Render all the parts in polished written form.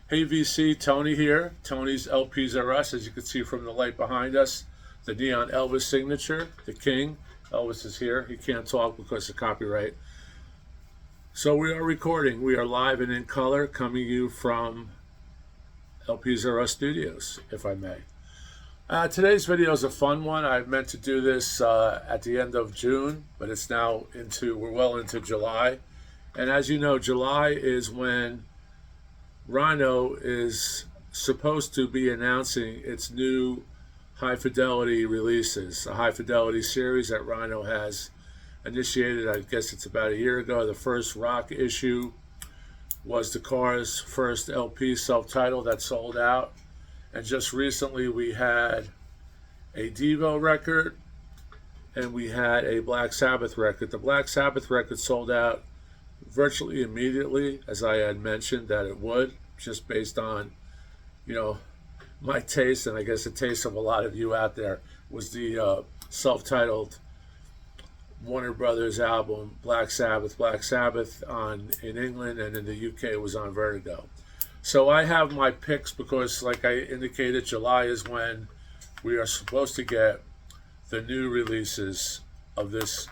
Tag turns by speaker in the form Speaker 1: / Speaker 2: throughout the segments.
Speaker 1: Hey VC, Tony here. Tony's LPs are us, as you can see from the light behind us. The neon Elvis signature, the king. Elvis is here. He can't talk because of copyright. So we are recording. We are live and in color, coming to you from LPs are us studios, if I may. Today's video is a fun one. I meant to do this at the end of June, but it's now we're well into July. And as you know, July is when Rhino is supposed to be announcing its new high fidelity releases, a high fidelity series that Rhino has initiated. I guess it's about a year ago. The first rock issue was the Cars' first LP, self-titled, that sold out. And just recently we had a Devo record and we had a Black Sabbath record. The Black Sabbath record sold out virtually immediately, as I had mentioned that it would, just based on, my taste, and I guess the taste of a lot of you out there, was the self-titled Warner Brothers album, Black Sabbath. Black Sabbath in England, and in the UK it was on Vertigo. So I have my picks because, like I indicated, July is when we are supposed to get the new releases of this,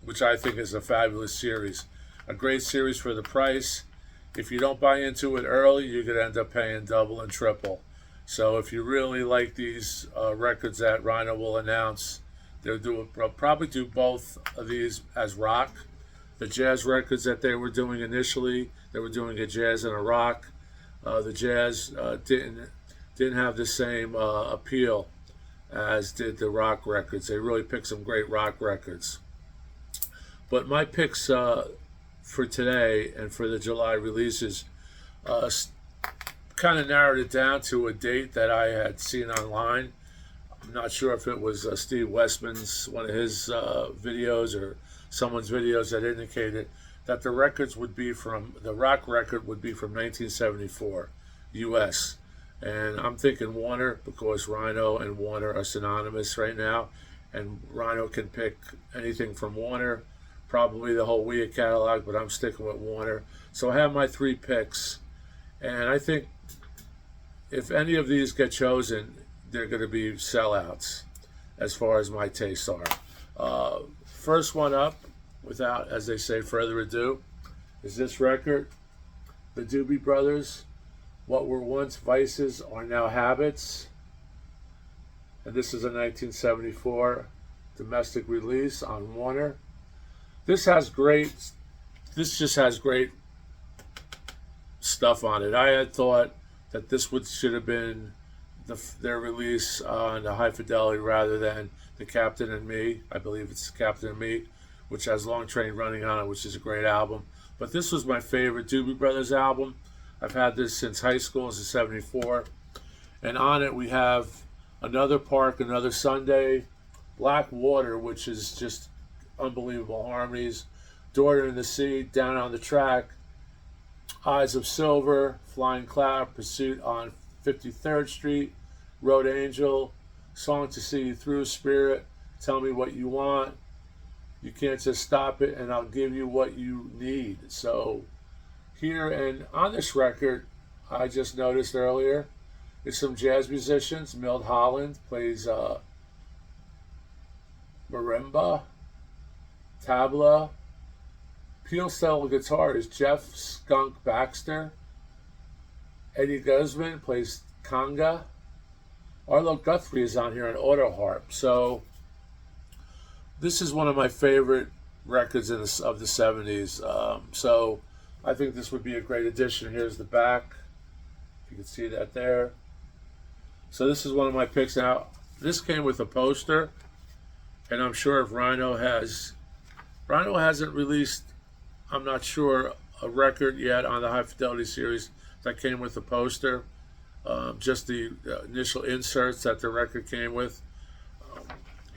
Speaker 1: which I think is a fabulous series. A great series for the price. If you don't buy into it early, you're going to end up paying double and triple. So if you really like these records that Rhino will announce, they'll probably do both of these as rock. The jazz records that they were doing initially, they were doing a jazz and a rock. The jazz didn't have the same appeal as did the rock records. They really picked some great rock records. But my picks for today and for the July releases kind of narrowed it down to a date that I had seen online. I'm not sure if it was Steve Westman's, one of his videos, or someone's videos that indicated that the rock record would be from 1974 US. And I'm thinking Warner, because Rhino and Warner are synonymous right now, and Rhino can pick anything from Warner, probably the whole Wea catalog, but I'm sticking with Warner. So I have my three picks, and I think if any of these get chosen, they're going to be sellouts as far as my tastes are. First one up, without, as they say, further ado, is this record, the Doobie Brothers, What Were Once Vices Are Now Habits. And this is a 1974 domestic release on Warner. This just has great stuff on it. I had thought that this should have been their release on the High Fidelity rather than the Captain and Me. I believe it's Captain and Me, which has Long Train Running on it, which is a great album. But this was my favorite Doobie Brothers album. I've had this since high school, it's a 74. And on it we have Another Park, Another Sunday, Black Water, which is just unbelievable harmonies, Daughter in the Sea, Down on the Track, Eyes of Silver, Flying Cloud, Pursuit on 53rd Street, Road Angel, Song to See You Through, Spirit, Tell Me What You Want, You Can't Just Stop It, and I'll Give You What You Need. So here, and on this record, I just noticed earlier, is some jazz musicians. Milt Holland plays marimba, tabla. Peel style guitar is Jeff Skunk Baxter. Eddie Guzman plays conga. Arlo Guthrie is on here on auto harp. So this is one of my favorite records of the 70s. So I think this would be a great addition. Here's the back. You can see that there. So this is one of my picks. Now, this came with a poster, and I'm sure if Rhino hasn't released, I'm not sure, a record yet on the High Fidelity series that came with a poster. Just the initial inserts that the record came with.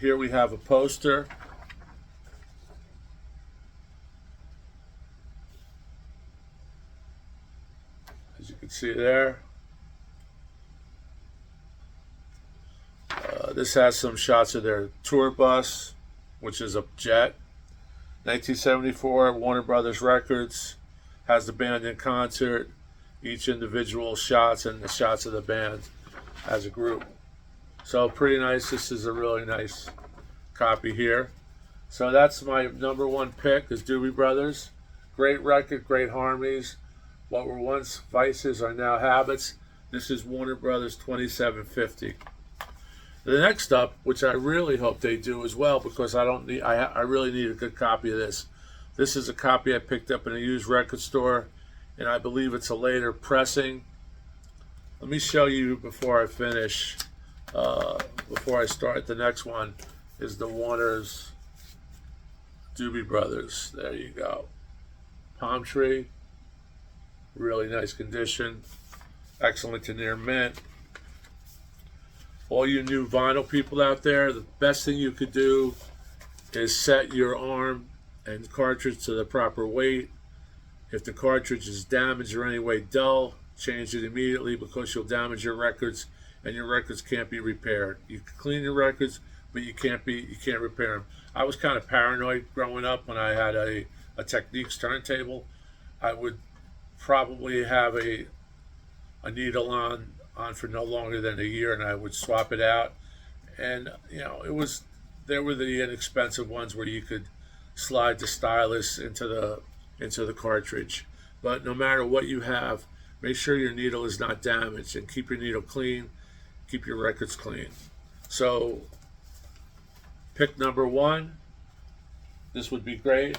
Speaker 1: Here we have a poster. As you can see there. This has some shots of their tour bus, which is a jet. 1974, Warner Brothers Records, has the band in concert. each individual shots and the shots of the band as a group. So pretty nice. This is a really nice copy here. So that's my number one pick, is Doobie Brothers. Great record, great harmonies. What were once vices are now habits. This is Warner Brothers 2750. The next up, which I really hope they do as well, because I really need a good copy of this. This is a copy I picked up in a used record store, and I believe it's a later pressing. Let me show you before I finish, before I start. The next one is the Warner's Doobie Brothers. There you go. Palm tree, really nice condition, excellent to near mint. All you new vinyl people out there, the best thing you could do is set your arm and cartridge to the proper weight. If the cartridge is damaged or any way dull, change it immediately, because you'll damage your records, and your records can't be repaired. You can clean your records, but you can't repair them. I was kind of paranoid growing up when I had a Techniques turntable. I would probably have a needle on for no longer than a year, and I would swap it out. And there were the inexpensive ones where you could slide the stylus into the cartridge. But no matter what you have, make sure your needle is not damaged, and keep your needle clean, keep your records clean. So pick number one, this would be great.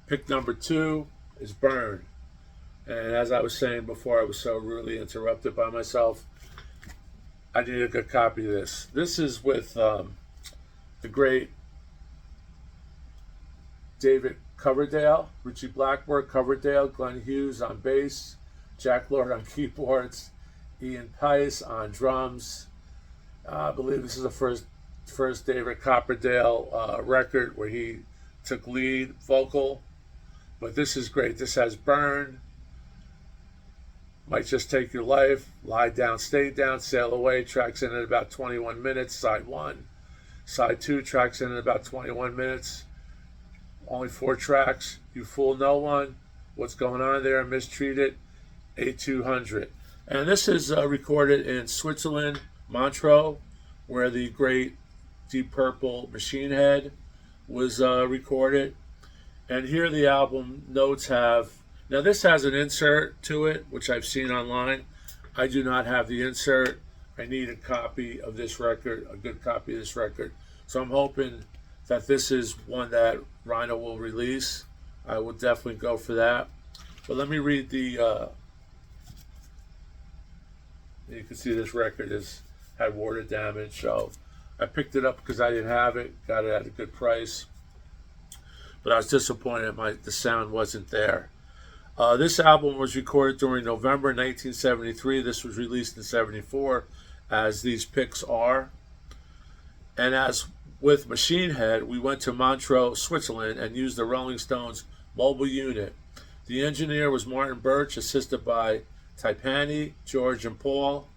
Speaker 1: Pick number two is Burn. And as I was saying before, I was so rudely interrupted by myself. I need a good copy of this. This is with the great David Coverdale, Richie Blackmore, Coverdale, Glenn Hughes on bass, Jack Lord on keyboards, Ian Paice on drums. I believe this is the first David Coverdale record where he took lead vocal. But this is great. This has Burn, Might Just Take Your Life, Lie Down, Stay Down, Sail Away, tracks in at about 21 minutes, side 1. Side 2, tracks in at about 21 minutes. Only 4 tracks. You Fool No One, What's Going On There, Mistreated, A200. And this is recorded in Switzerland, Montreux, where the great Deep Purple Machine Head was recorded. And here the album notes have, now this has an insert to it, which I've seen online. I do not have the insert. I need a copy of this record, a good copy of this record. So I'm hoping that this is one that Rhino will release. I will definitely go for that. But let me read the, you can see this record had water damage. So I picked it up because I didn't have it, got it at a good price. But I was disappointed the sound wasn't there. This album was recorded during November 1973. This was released in 74, as these picks are. And as with Machine Head, we went to Montreux, Switzerland, and used the Rolling Stones mobile unit. The engineer was Martin Birch, assisted by Typani, George, and Paul.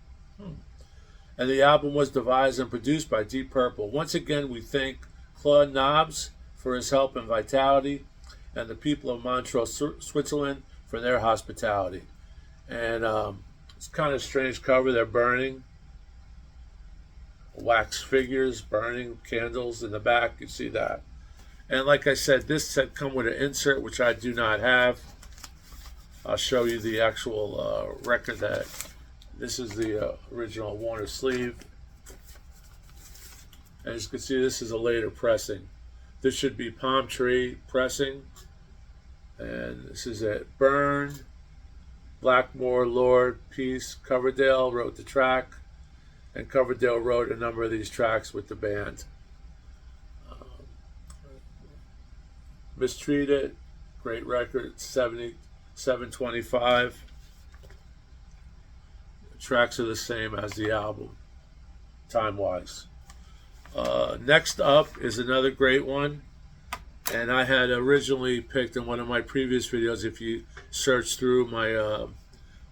Speaker 1: And the album was devised and produced by Deep Purple. Once again, we thank Claude Knobs for his help and vitality, and the people of Montreux, Switzerland, for their hospitality. And it's kind of a strange cover. They're burning wax figures, burning candles in the back. You see that. And like I said, this had come with an insert, which I do not have. I'll show you the actual record. That this is the original Warner sleeve. And as you can see, this is a later pressing. This should be Palm Tree pressing. And this is it. Burn, Blackmore, Lord, Peace. Coverdale wrote the track. And Coverdale wrote a number of these tracks with the band. Mistreated, great record, 725. The tracks are the same as the album, time-wise. Next up is another great one. And I had originally picked in one of my previous videos, if you search through my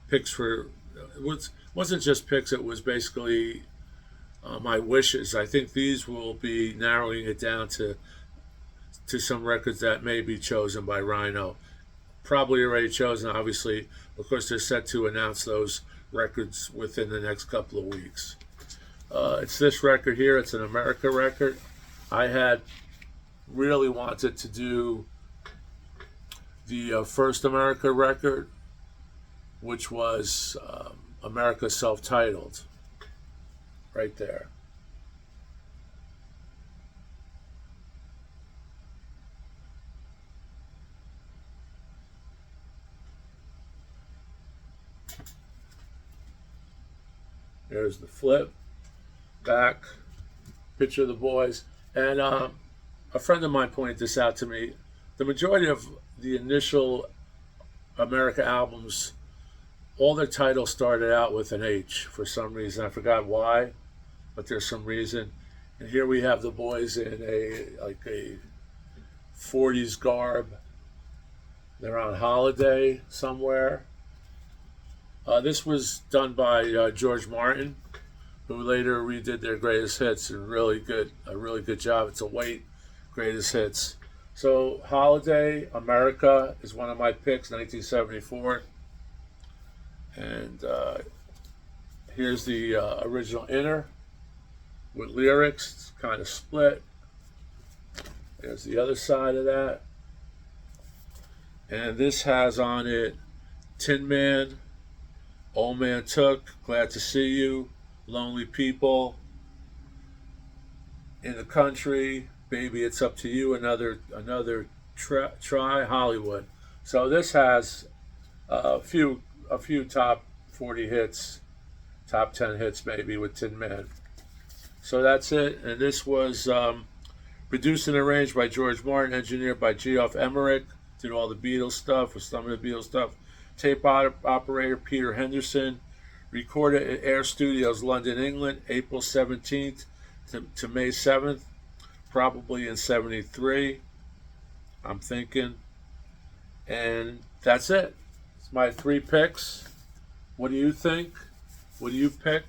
Speaker 1: picks for, it wasn't just picks, it was basically my wishes. I think these will be narrowing it down to some records that may be chosen by Rhino. probably already chosen, obviously. Of course, they're set to announce those records within the next couple of weeks. It's this record here. It's an America record. I had really wanted to do the first America record, which was America Self-Titled, right there. There's the flip, back, picture of the boys. And a friend of mine pointed this out to me. The majority of the initial America albums, all their titles started out with an H for some reason. I forgot why, but there's some reason. And here we have the boys in a 40s garb. They're on holiday somewhere. This was done by George Martin, who later redid their greatest hits, and a really good job. It's a weight greatest hits. So Holiday, America is one of my picks, 1974. And here's the original inner with lyrics. It's kind of split. There's the other side of that. And this has on it Tin Man, Old Man Took, Glad to See You, Lonely People, In the Country, Baby It's Up to You, another try, Hollywood. So this has a few top 40 hits, top 10 hits maybe with Tin Man. So that's it. And this was produced and arranged by George Martin, engineered by Geoff Emerick, did all the Beatles stuff, or some of the Beatles stuff. Tape operator Peter Henderson. Recorded at Air Studios, London, England, April 17th to May 7th, probably in 73, I'm thinking. And that's it. It's my 3 picks. What do you think? What do you pick?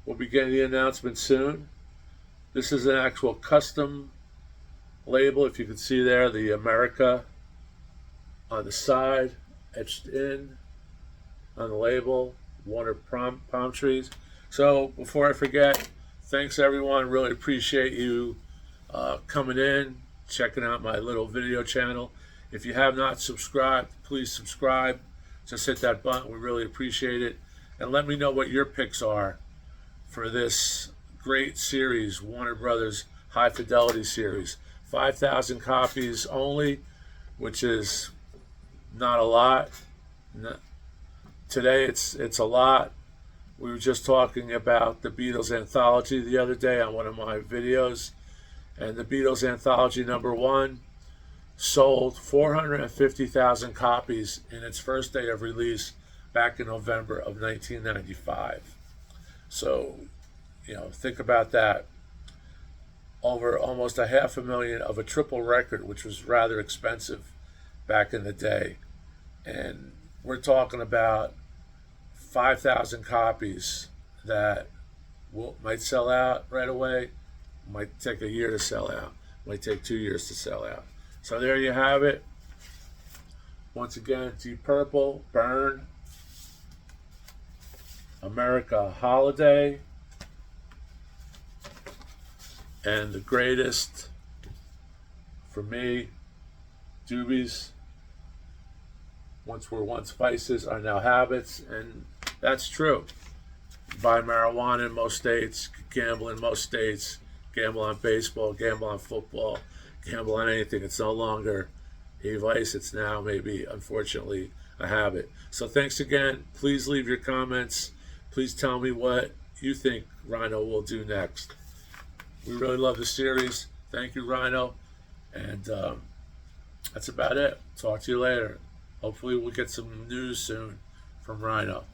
Speaker 1: We'll be getting the announcement soon. This is an actual custom label. If you can see there, the America on the side, etched in on the label, water palm trees. So before I forget, thanks everyone. Really appreciate you coming in, checking out my little video channel. If you have not subscribed, please subscribe. Just hit that button. We really appreciate it. And let me know what your picks are for this great series, Warner Brothers High Fidelity series. 5,000 copies only, which is not a lot. Today it's a lot. We were just talking about the Beatles anthology the other day on one of my videos, and the Beatles anthology #1 sold 450,000 copies in its first day of release back in November of 1995. So, think about that. Over almost 500,000 of a triple record, which was rather expensive back in the day. And we're talking about 5,000 copies that might sell out right away, might take a year to sell out, might take 2 years to sell out. So there you have it. Once again, Deep Purple, Burn, America Holiday, and the greatest for me, Doobies. Once were once vices are now habits, and that's true. Buy marijuana in most states, gamble in most states, gamble on baseball, gamble on football, gamble on anything. It's no longer a vice, it's now maybe, unfortunately, a habit. So thanks again. Please leave your comments. Please tell me what you think Rhino will do next. We really love the series. Thank you, Rhino. And that's about it. Talk to you later. Hopefully we'll get some news soon from Rhino.